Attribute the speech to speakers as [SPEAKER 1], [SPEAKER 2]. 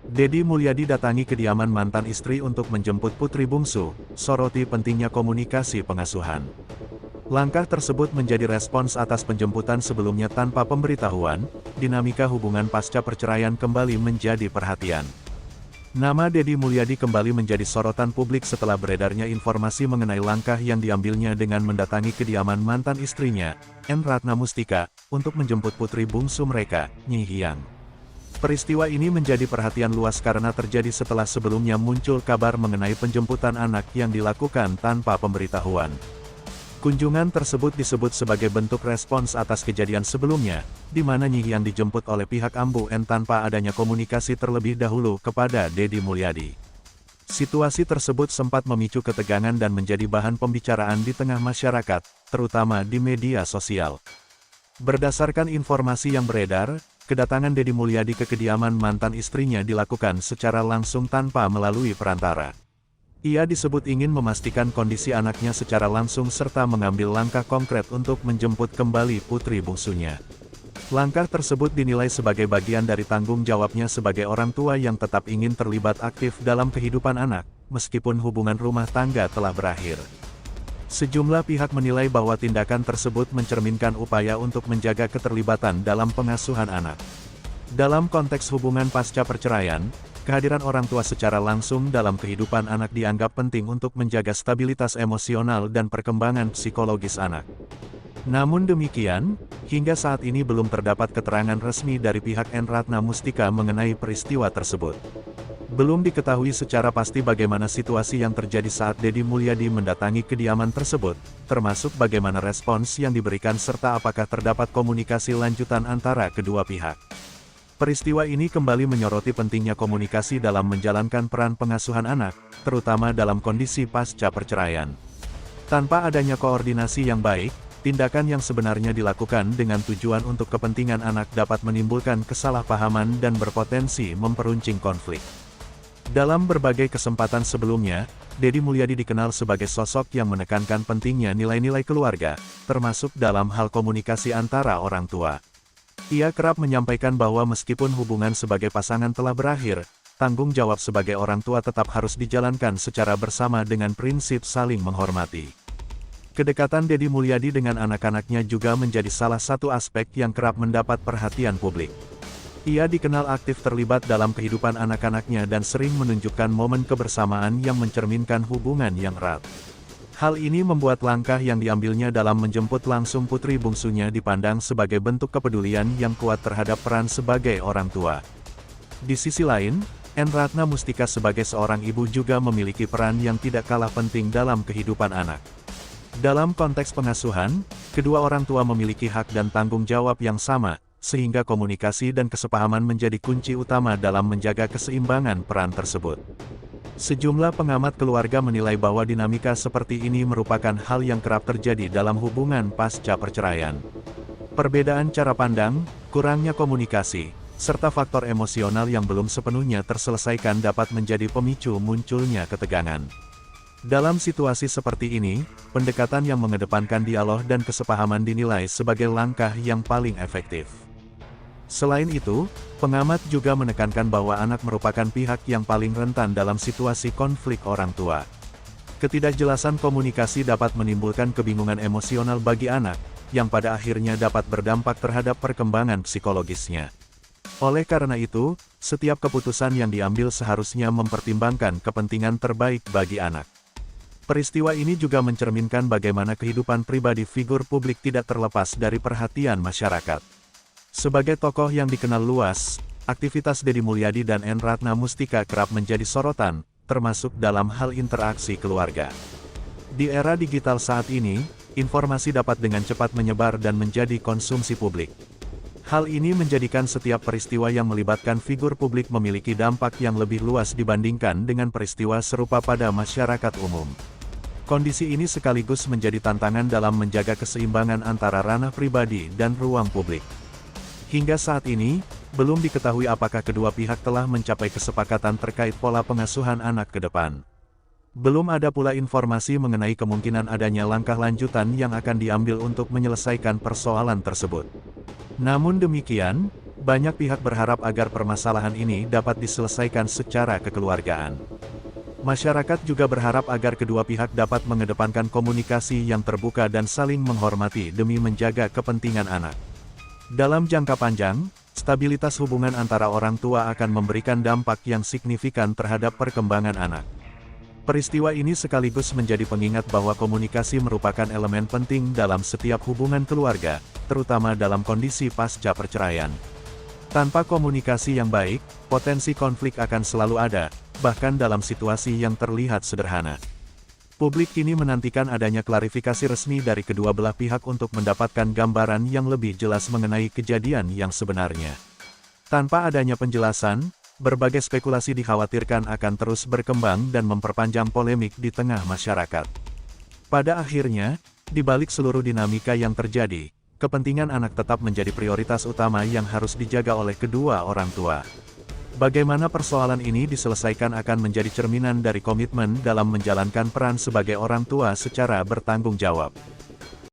[SPEAKER 1] Deddy Mulyadi datangi kediaman mantan istri untuk menjemput putri bungsu, soroti pentingnya komunikasi pengasuhan. Langkah tersebut menjadi respons atas penjemputan sebelumnya tanpa pemberitahuan, dinamika hubungan pasca perceraian kembali menjadi perhatian. Nama Deddy Mulyadi kembali menjadi sorotan publik setelah beredarnya informasi mengenai langkah yang diambilnya dengan mendatangi kediaman mantan istrinya, N. Ratna Mustika, untuk menjemput putri bungsu mereka, Nyi Hyang. Peristiwa ini menjadi perhatian luas karena terjadi setelah sebelumnya muncul kabar mengenai penjemputan anak yang dilakukan tanpa pemberitahuan. Kunjungan tersebut disebut sebagai bentuk respons atas kejadian sebelumnya, di mana Nyi Hyang dijemput oleh pihak Ambu N tanpa adanya komunikasi terlebih dahulu kepada Deddy Mulyadi. Situasi tersebut sempat memicu ketegangan dan menjadi bahan pembicaraan di tengah masyarakat, terutama di media sosial. Berdasarkan informasi yang beredar, kedatangan Deddy Mulyadi ke kediaman mantan istrinya dilakukan secara langsung tanpa melalui perantara. Ia disebut ingin memastikan kondisi anaknya secara langsung serta mengambil langkah konkret untuk menjemput kembali putri bungsunya. Langkah tersebut dinilai sebagai bagian dari tanggung jawabnya sebagai orang tua yang tetap ingin terlibat aktif dalam kehidupan anak, meskipun hubungan rumah tangga telah berakhir. Sejumlah pihak menilai bahwa tindakan tersebut mencerminkan upaya untuk menjaga keterlibatan dalam pengasuhan anak. Dalam konteks hubungan pasca perceraian, kehadiran orang tua secara langsung dalam kehidupan anak dianggap penting untuk menjaga stabilitas emosional dan perkembangan psikologis anak. Namun demikian, hingga saat ini belum terdapat keterangan resmi dari pihak N. Ratna Mustika mengenai peristiwa tersebut. Belum diketahui secara pasti bagaimana situasi yang terjadi saat Deddy Mulyadi mendatangi kediaman tersebut, termasuk bagaimana respons yang diberikan serta apakah terdapat komunikasi lanjutan antara kedua pihak. Peristiwa ini kembali menyoroti pentingnya komunikasi dalam menjalankan peran pengasuhan anak, terutama dalam kondisi pasca perceraian. Tanpa adanya koordinasi yang baik, tindakan yang sebenarnya dilakukan dengan tujuan untuk kepentingan anak dapat menimbulkan kesalahpahaman dan berpotensi memperuncing konflik. Dalam berbagai kesempatan sebelumnya, Deddy Mulyadi dikenal sebagai sosok yang menekankan pentingnya nilai-nilai keluarga, termasuk dalam hal komunikasi antara orang tua. Ia kerap menyampaikan bahwa meskipun hubungan sebagai pasangan telah berakhir, tanggung jawab sebagai orang tua tetap harus dijalankan secara bersama dengan prinsip saling menghormati. Kedekatan Deddy Mulyadi dengan anak-anaknya juga menjadi salah satu aspek yang kerap mendapat perhatian publik. Ia dikenal aktif terlibat dalam kehidupan anak-anaknya dan sering menunjukkan momen kebersamaan yang mencerminkan hubungan yang erat. Hal ini membuat langkah yang diambilnya dalam menjemput langsung putri bungsunya dipandang sebagai bentuk kepedulian yang kuat terhadap peran sebagai orang tua. Di sisi lain, N. Ratna Mustika sebagai seorang ibu juga memiliki peran yang tidak kalah penting dalam kehidupan anak. Dalam konteks pengasuhan, kedua orang tua memiliki hak dan tanggung jawab yang sama, sehingga komunikasi dan kesepahaman menjadi kunci utama dalam menjaga keseimbangan peran tersebut. Sejumlah pengamat keluarga menilai bahwa dinamika seperti ini merupakan hal yang kerap terjadi dalam hubungan pasca perceraian. Perbedaan cara pandang, kurangnya komunikasi, serta faktor emosional yang belum sepenuhnya terselesaikan dapat menjadi pemicu munculnya ketegangan. Dalam situasi seperti ini, pendekatan yang mengedepankan dialog dan kesepahaman dinilai sebagai langkah yang paling efektif. Selain itu, pengamat juga menekankan bahwa anak merupakan pihak yang paling rentan dalam situasi konflik orang tua. Ketidakjelasan komunikasi dapat menimbulkan kebingungan emosional bagi anak, yang pada akhirnya dapat berdampak terhadap perkembangan psikologisnya. Oleh karena itu, setiap keputusan yang diambil seharusnya mempertimbangkan kepentingan terbaik bagi anak. Peristiwa ini juga mencerminkan bagaimana kehidupan pribadi figur publik tidak terlepas dari perhatian masyarakat. Sebagai tokoh yang dikenal luas, aktivitas Deddy Mulyadi dan N. Ratna Mustika kerap menjadi sorotan, termasuk dalam hal interaksi keluarga. Di era digital saat ini, informasi dapat dengan cepat menyebar dan menjadi konsumsi publik. Hal ini menjadikan setiap peristiwa yang melibatkan figur publik memiliki dampak yang lebih luas dibandingkan dengan peristiwa serupa pada masyarakat umum. Kondisi ini sekaligus menjadi tantangan dalam menjaga keseimbangan antara ranah pribadi dan ruang publik. Hingga saat ini, belum diketahui apakah kedua pihak telah mencapai kesepakatan terkait pola pengasuhan anak ke depan. Belum ada pula informasi mengenai kemungkinan adanya langkah lanjutan yang akan diambil untuk menyelesaikan persoalan tersebut. Namun demikian, Banyak pihak berharap agar permasalahan ini dapat diselesaikan secara kekeluargaan. Masyarakat juga berharap agar kedua pihak dapat mengedepankan komunikasi yang terbuka dan saling menghormati demi menjaga kepentingan anak. Dalam jangka panjang, stabilitas hubungan antara orang tua akan memberikan dampak yang signifikan terhadap perkembangan anak. Peristiwa ini sekaligus menjadi pengingat bahwa komunikasi merupakan elemen penting dalam setiap hubungan keluarga, terutama dalam kondisi pasca perceraian. Tanpa komunikasi yang baik, potensi konflik akan selalu ada, bahkan dalam situasi yang terlihat sederhana. Publik kini menantikan adanya klarifikasi resmi dari kedua belah pihak untuk mendapatkan gambaran yang lebih jelas mengenai kejadian yang sebenarnya. Tanpa adanya penjelasan, berbagai spekulasi dikhawatirkan akan terus berkembang dan memperpanjang polemik di tengah masyarakat. Pada akhirnya, di balik seluruh dinamika yang terjadi, kepentingan anak tetap menjadi prioritas utama yang harus dijaga oleh kedua orang tua. Bagaimana persoalan ini diselesaikan akan menjadi cerminan dari komitmen dalam menjalankan peran sebagai orang tua secara bertanggung jawab.